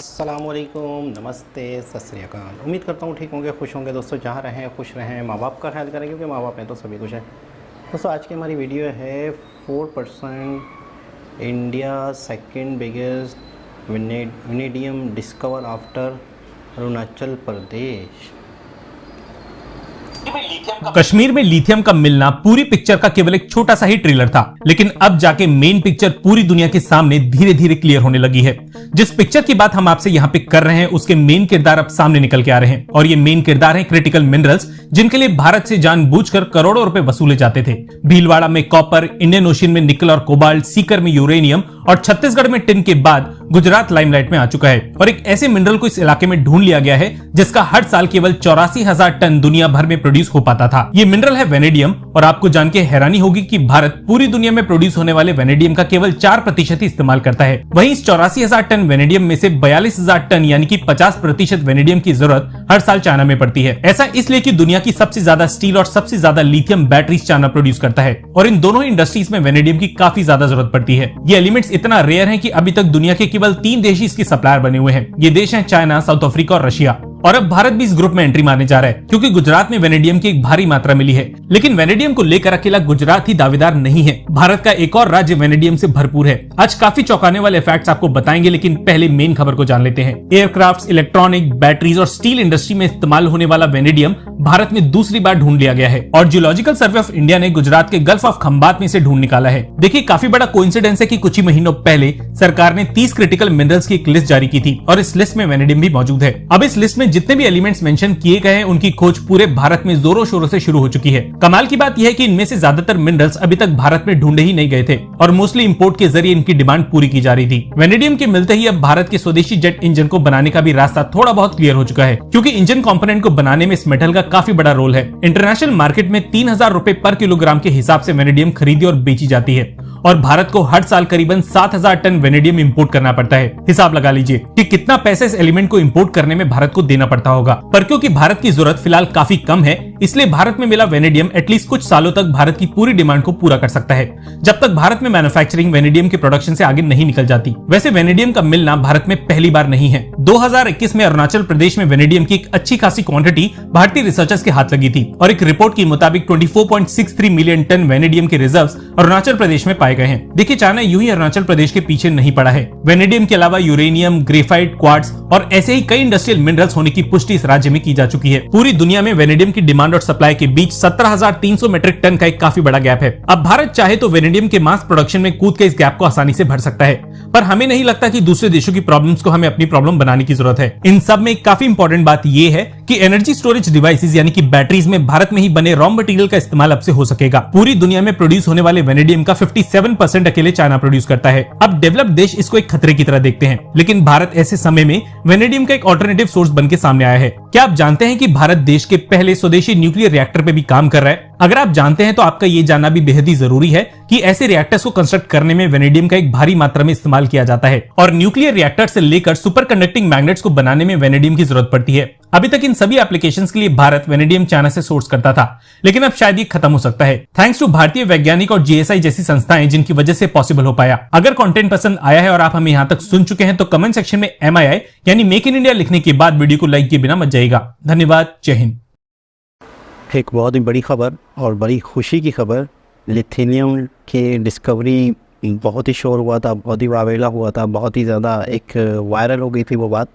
अस्सलामुअलैकुम, नमस्ते, सत श्री अकाल। उम्मीद करता हूँ ठीक होंगे, खुश होंगे दोस्तों। जहाँ रहें खुश रहें, माँ बाप का ख्याल करें क्योंकि माँ बाप हैं तो सभी कुछ है। दोस्तों आज की हमारी वीडियो है 4% India second biggest vanadium discover after Arunachal Pradesh. Kashmir में लिथियम का मिलना पूरी पिक्चर का केवल एक छोटा सा ही ट्रेलर था, लेकिन अब जाके मेन पिक्चर पूरी दुनिया के सामने धीरे धीरे क्लियर होने लगी है। जिस पिक्चर की बात हम आपसे यहाँ पे कर रहे हैं उसके मेन किरदार अब सामने निकल के आ रहे हैं, और ये मेन किरदार हैं क्रिटिकल मिनरल्स, जिनके लिए भारत से जानबूझकर करोड़ों रुपए वसूले जाते थे। भीलवाड़ा में कॉपर, इंडियन ओशियन में निकल और कोबाल्ट, सीकर में यूरेनियम और छत्तीसगढ़ में टिन के बाद गुजरात लाइमलाइट में आ चुका है। और एक ऐसे मिनरल को इस इलाके में ढूंढ लिया गया है जिसका हर साल केवल 84,000 टन दुनिया भर में प्रोड्यूस हो पाता था। ये मिनरल है वेनेडियम, और आपको जान के हैरानी होगी कि भारत पूरी दुनिया में प्रोड्यूस होने वाले वेनेडियम का केवल 4% ही इस्तेमाल करता है। वहीं इस 84,000 टन वेनेडियम में से 42,000 टन यानी कि 50% वेनेडियम की जरूरत हर साल चाइना में पड़ती है। ऐसा इसलिए कि दुनिया की सबसे ज्यादा स्टील और सबसे ज्यादा लिथियम बैटरीज चाइना प्रोड्यूस करता है, और इन दोनों इंडस्ट्रीज में वेनेडियम की काफी ज्यादा जरूरत पड़ती है। ये एलिमेंट्स इतना रेयर हैं कि अभी तक दुनिया के केवल 3 देश ही इसके सप्लायर बने हुए हैं। ये देश हैं चाइना, साउथ अफ्रीका और रशिया। और अब भारत भी इस ग्रुप में एंट्री मारने जा रहा है, क्योंकि गुजरात में वेनेडियम की एक भारी मात्रा मिली है। लेकिन वेनेडियम को लेकर अकेला गुजरात ही दावेदार नहीं है, भारत का एक और राज्य वेनेडियम से भरपूर है। आज काफी चौंकाने वाले फैक्ट्स आपको बताएंगे, लेकिन पहले मेन खबर को जान लेते हैं। एयरक्राफ्ट, इलेक्ट्रॉनिक, बैटरीज और स्टील इंडस्ट्री में इस्तेमाल होने वाला वेनेडियम भारत में दूसरी बार ढूंढ लिया गया है, और जियोलॉजिकल सर्वे ऑफ इंडिया ने गुजरात के गल्फ ऑफ खंबात में से ढूंढ निकाला है। देखिए, काफी बड़ा कोइंसिडेंस है कि कुछ ही महीनों पहले सरकार ने 30 क्रिटिकल मिनरल्स की एक लिस्ट जारी की थी, और इस लिस्ट में वेनेडियम भी मौजूद है। अब इस लिस्ट में जितने भी एलिमेंट्स मेंशन किए गए हैं उनकी खोज पूरे भारत में जोरों शोरों से शुरू हो चुकी है। कमाल की बात यह है कि इनमें से ज्यादातर मिनरल्स अभी तक भारत में ढूंढे ही नहीं गए थे, और मोस्टली इंपोर्ट के जरिए इनकी डिमांड पूरी की जा रही थी। वेनेडियम के मिलते ही अब भारत के स्वदेशी जेट इंजन को बनाने का भी रास्ता थोड़ा बहुत क्लियर हो चुका है, क्योंकि इंजन कंपोनेंट को बनाने में इस मेटल का काफी बड़ा रोल है। इंटरनेशनल मार्केट में 3,000 रुपए पर किलोग्राम के हिसाब से वेनेडियम खरीदी और बेची जाती है, और भारत को हर साल करीबन 7,000 टन वेनेडियम इंपोर्ट करना पड़ता है। हिसाब लगा लीजिए कि कितना पैसा इस एलिमेंट को इंपोर्ट करने में भारत को देना पड़ता होगा। पर क्योंकि भारत की जरूरत फिलहाल काफी कम है, इसलिए भारत में मिला वेनेडियम एटलीस्ट कुछ सालों तक भारत की पूरी डिमांड को पूरा कर सकता है, जब तक भारत में मैन्युफैक्चरिंग वेनेडियम के प्रोडक्शन से आगे नहीं निकल जाती। वैसे वेनेडियम का मिलना भारत में पहली बार नहीं है। 2021 में अरुणाचल प्रदेश में वेनेडियम की एक अच्छी खासी क्वांटिटी भारतीय रिसर्चर्स के हाथ लगी थी, और एक रिपोर्ट के मुताबिक 24.63 मिलियन टन वेनेडियम के रिजर्व्स अरुणाचल प्रदेश में पाए गए हैं। देखिए, चाइना यूं ही अरुणाचल प्रदेश के पीछे नहीं पड़ा है। वेनेडियम के अलावा यूरेनियम, ग्रेफाइट, क्वार्ट्ज और ऐसे ही कई इंडस्ट्रियल मिनरल्स होने की पुष्टि इस राज्य में की जा चुकी है। पूरी दुनिया में वेनेडियम की डिमांड और सप्लाई के बीच 17,300 मीट्रिक टन का एक काफी बड़ा गैप है। अब भारत चाहे तो वेनेडियम के मास प्रोडक्शन में कूद के इस गैप को आसानी से भर सकता है, पर हमें नहीं लगता कि दूसरे देशों की प्रॉब्लम्स को हमें अपनी प्रॉब्लम बनाने की जरूरत है। इन सब में एक काफी इंपॉर्टेंट बात यह है कि एनर्जी स्टोरेज डिवाइसेस यानी कि बैटरीज में भारत में ही बने रॉ मटेरियल का इस्तेमाल अब से हो सकेगा। पूरी दुनिया में प्रोड्यूस होने वाले वेनेडियम का 57% अकेले चाइना प्रोड्यूस करता है। अब डेवलप्ड देश इसको एक खतरे की तरह देखते हैं, लेकिन भारत ऐसे समय में वेनेडियम का एक ऑल्टरनेटिव सोर्स बन के सामने आया है। क्या आप जानते हैं कि भारत देश के पहले स्वदेशी न्यूक्लियर रिएक्टर पे भी काम कर रहा है? अगर आप जानते हैं तो आपका ये जानना भी बेहद ही जरूरी है कि ऐसे रिएक्टर्स को कंस्ट्रक्ट करने में वेनेडियम का एक भारी मात्रा में इस्तेमाल किया जाता है, और न्यूक्लियर रिएक्टर से लेकर सुपर कंडक्टिंग मैग्नेट्स को बनाने में वेनेडियम की जरूरत पड़ती है। अभी तक इन सभी एप्लीकेशंस के लिए भारत वेनेडियम चाइना से सोर्स करता था, लेकिन अब शायद ये खत्म हो सकता है, थैंक्स टू भारतीय वैज्ञानिक और जीएसआई जैसी संस्थाएं, जिनकी वजह से पॉसिबल हो पाया। अगर कंटेंट पसंद आया है और आप हमें यहाँ तक सुन चुके हैं तो कमेंट सेक्शन में MII यानी मेक इन इंडिया लिखने के बाद वीडियो को लाइक किए बिना मत जाइएगा। धन्यवाद, जय हिंद। एक बहुत ही बड़ी खबर और बड़ी खुशी की खबर, लिथियम की डिस्कवरी बहुत ही शोर हुआ था, बहुत ही वावेला हुआ था, बहुत ही ज़्यादा एक वायरल हो गई थी वो बात,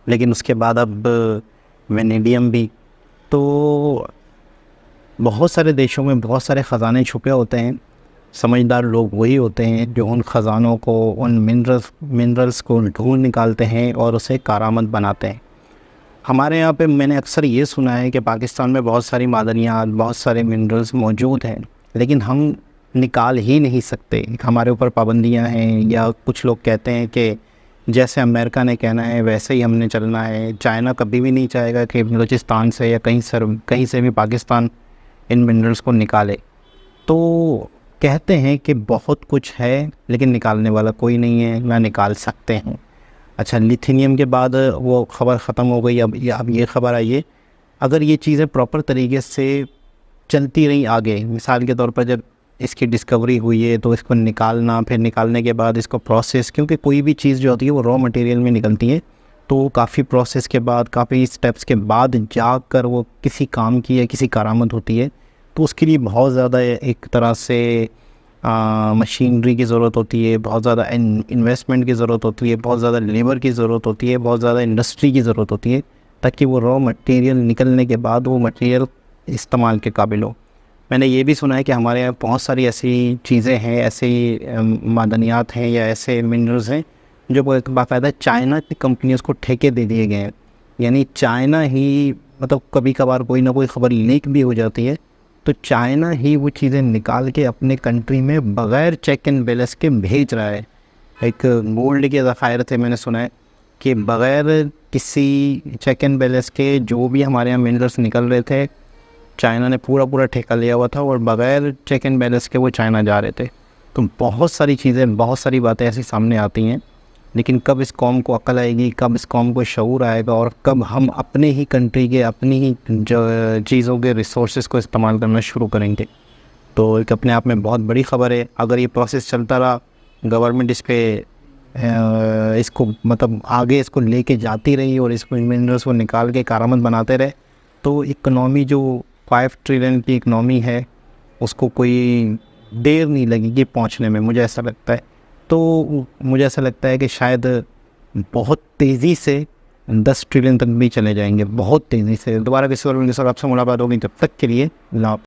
लेकिन उसके बाद अब वेनेडियम भी। तो बहुत सारे देशों में बहुत सारे ख़जाने छुपे होते हैं। समझदार लोग वही होते हैं जो उन ख़जानों को, उन मिनरल्स को ढूंढ निकालते हैं और उसे कारामद बनाते हैं। हमारे यहाँ पे मैंने अक्सर ये सुना है कि पाकिस्तान में बहुत सारी मादनियात, बहुत सारे मिनरल्स मौजूद हैं, लेकिन हम निकाल ही नहीं सकते। हमारे ऊपर पाबंदियाँ हैं, या कुछ लोग कहते हैं कि जैसे अमेरिका ने कहना है वैसे ही हमने चलना है। चाइना कभी भी नहीं चाहेगा कि बलूचिस्तान से या कहीं से भी पाकिस्तान इन मिनरल्स को निकाले। तो कहते हैं कि बहुत कुछ है लेकिन निकालने वाला कोई नहीं है, ना निकाल सकते हैं। अच्छा, लिथियम के बाद वो खबर ख़त्म हो गई, अब ये खबर आई है। अगर ये चीज़ें प्रॉपर तरीके से चलती रही आगे, मिसाल के तौर पर जब इसकी डिस्कवरी हुई है तो इसको निकालना, फिर निकालने के बाद इसको प्रोसेस, क्योंकि कोई भी चीज़ जो होती है वो रॉ मटेरियल में निकलती है, तो काफ़ी प्रोसेस के बाद, काफ़ी स्टेप्स के बाद जाकर वो किसी काम की या किसी करामत होती है। तो उसके लिए बहुत ज़्यादा एक तरह से मशीनरी की ज़रूरत होती है, बहुत ज़्यादा इन्वेस्टमेंट की ज़रूरत होती है, बहुत ज़्यादा लेबर की ज़रूरत होती है, बहुत ज़्यादा इंडस्ट्री की ज़रूरत होती है, ताकि वो रॉ मटेरियल निकलने के बाद वो मटेरियल इस्तेमाल के काबिल हो। मैंने ये भी सुना है कि हमारे यहाँ बहुत सारी ऐसी चीज़ें हैं, ऐसी मादनियात हैं या ऐसे मिनरल्स हैं जो बाकायदा चाइना की कंपनीज को ठेके दे दिए गए हैं। यानी चाइना ही, मतलब कभी कभार कोई ना कोई ख़बर लीक भी हो जाती है तो चाइना ही वो चीज़ें निकाल के अपने कंट्री में बग़ैर चेक एंड बैलेंस के भेज रहा है। एक गोल्ड के ज़खायर थे, मैंने सुना है कि बग़ैर किसी चेक एंड बैलेंस के जो भी हमारे यहाँ मिनरल्स निकल रहे थे, चाइना ने पूरा ठेका लिया हुआ था और बग़ैर चेक एंड बैलेंस के वो चाइना जा रहे थे। तो बहुत सारी चीज़ें, बहुत सारी बातें ऐसी सामने आती हैं, लेकिन कब इस कौम को अक्ल आएगी, कब इस कौम को शऊर आएगा और कब हम अपने ही कंट्री के, अपनी ही चीज़ों के रिसोर्सेज को इस्तेमाल करना शुरू करेंगे। तो एक अपने आप में बहुत बड़ी ख़बर है। अगर ये प्रोसेस चलता रहा, गवर्नमेंट इस पर इसको मतलब आगे इसको लेके जाती रही और इसको मिनरल्स को निकाल के कारामद बनाते रहे, तो इकनॉमी जो 5 ट्रिलियन की इकनॉमी है उसको कोई देर नहीं लगेगी पहुंचने में, मुझे ऐसा लगता है। तो मुझे ऐसा लगता है कि शायद बहुत तेज़ी से 10 ट्रिलियन तक भी चले जाएंगे, बहुत तेज़ी से। दोबारा किसी और आपसे मुलाकात होगी, तब तक के लिए लाभ।